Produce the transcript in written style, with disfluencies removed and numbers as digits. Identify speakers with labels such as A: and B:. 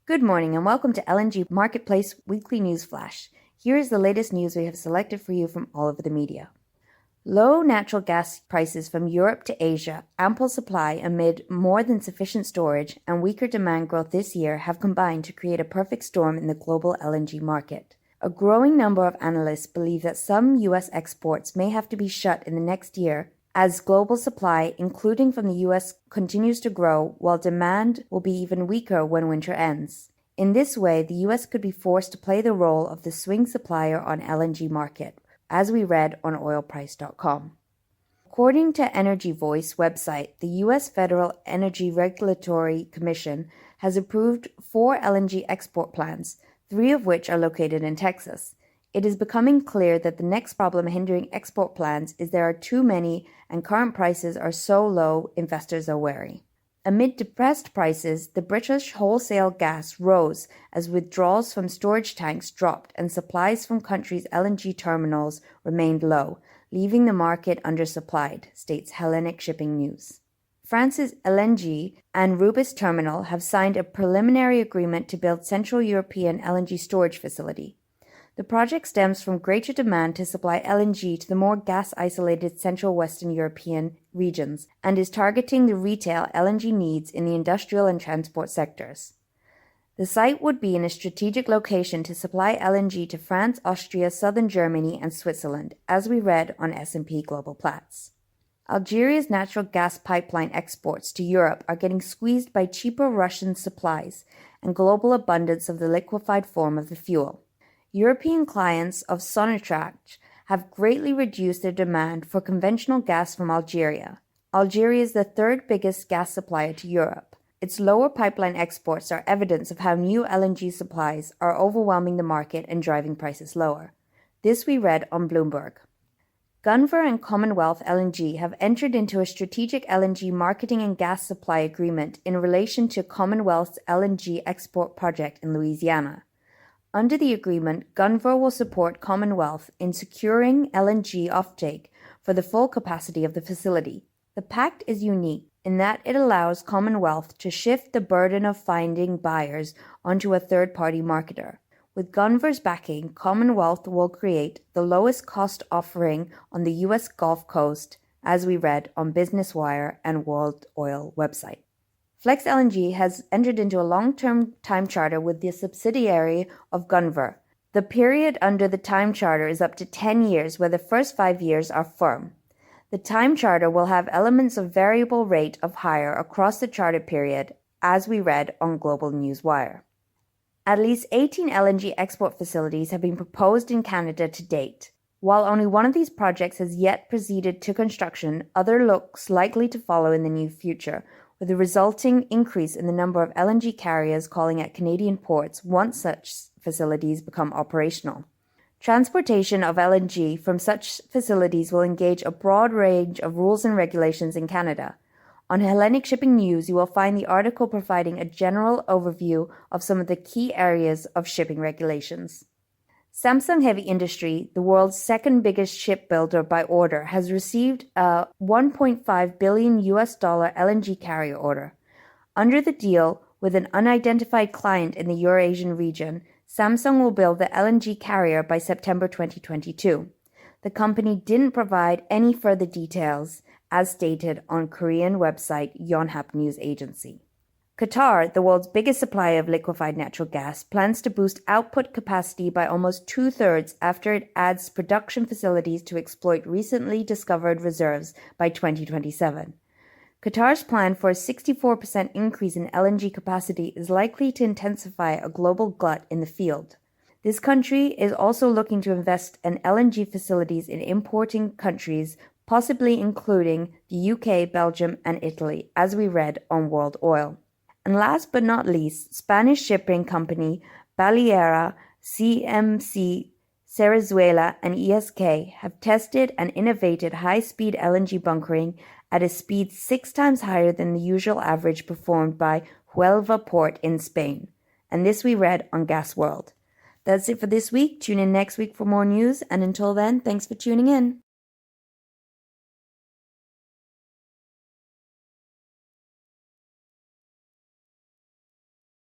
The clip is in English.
A: Good morning and welcome to LNG Marketplace Weekly News Flash. Here is the latest news we have selected for you from all over the media. Low natural gas prices from Europe to Asia, ample supply amid more than sufficient storage, and weaker demand growth this year have combined to create a perfect storm in the global LNG market. A growing number of analysts believe that some U.S. exports may have to be shut in the next year as global supply, including from the U.S., continues to grow, while demand will be even weaker when winter ends. In this way, the U.S. could be forced to play the role of the swing supplier on LNG market, as we read on oilprice.com. According to Energy Voice website, the U.S. Federal Energy Regulatory Commission has approved 4 LNG export plans, 3 of which are located in Texas. It is becoming clear that the next problem hindering export plans is there are too many and current prices are so low investors are wary. Amid depressed prices, the British wholesale gas rose as withdrawals from storage tanks dropped and supplies from countries' LNG terminals remained low, leaving the market undersupplied, states Hellenic Shipping News. France's LNG and Rubis terminal have signed a preliminary agreement to build Central European LNG storage facility. The project stems from greater demand to supply LNG to the more gas-isolated Central Western European regions and is targeting the retail LNG needs in the industrial and transport sectors. The site would be in a strategic location to supply LNG to France, Austria, southern Germany, and Switzerland, as we read on S&P Global Platts. Algeria's natural gas pipeline exports to Europe are getting squeezed by cheaper Russian supplies and global abundance of the liquefied form of the fuel. European clients of Sonatrach have greatly reduced their demand for conventional gas from Algeria. Algeria is the third biggest gas supplier to Europe. Its lower pipeline exports are evidence of how new LNG supplies are overwhelming the market and driving prices lower. This we read on Bloomberg. Gunvor and Commonwealth LNG have entered into a strategic LNG marketing and gas supply agreement in relation to Commonwealth's LNG export project in Louisiana. Under the agreement, Gunvor will support Commonwealth in securing LNG offtake for the full capacity of the facility. The pact is unique in that it allows Commonwealth to shift the burden of finding buyers onto a third-party marketer. With Gunvor's backing, Commonwealth will create the lowest cost offering on the U.S. Gulf Coast, as we read on Business Wire and World Oil website. Flex LNG has entered into a long-term time charter with the subsidiary of Gunvor. The period under the time charter is up to 10 years, where the first 5 years are firm. The time charter will have elements of variable rate of hire across the charter period, as we read on Global News Wire. At least 18 LNG export facilities have been proposed in Canada to date. While only one of these projects has yet proceeded to construction, other looks likely to follow in the near future, with a resulting increase in the number of LNG carriers calling at Canadian ports once such facilities become operational. Transportation of LNG from such facilities will engage a broad range of rules and regulations in Canada. On Hellenic Shipping News, you will find the article providing a general overview of some of the key areas of shipping regulations. Samsung Heavy Industry, the world's second biggest shipbuilder by order, has received a $1.5 billion LNG carrier order. Under the deal, with an unidentified client in the Eurasian region, Samsung will build the LNG carrier by September 2022. The company didn't provide any further details, as stated on Korean website Yonhap News Agency. Qatar, the world's biggest supplier of liquefied natural gas, plans to boost output capacity by almost 2/3 after it adds production facilities to exploit recently discovered reserves by 2027. Qatar's plan for a 64% increase in LNG capacity is likely to intensify a global glut in the field. This country is also looking to invest in LNG facilities in importing countries, possibly including the UK, Belgium, and Italy, as we read on World Oil. And last but not least, Spanish shipping company Baleara, CMC, Cerezuela, and ESK have tested and innovated high-speed LNG bunkering at a speed 6 times higher than the usual average performed by Huelva port in Spain. And this we read on Gas World. That's it for this week. Tune in next week for more news, and until then, thanks for tuning in.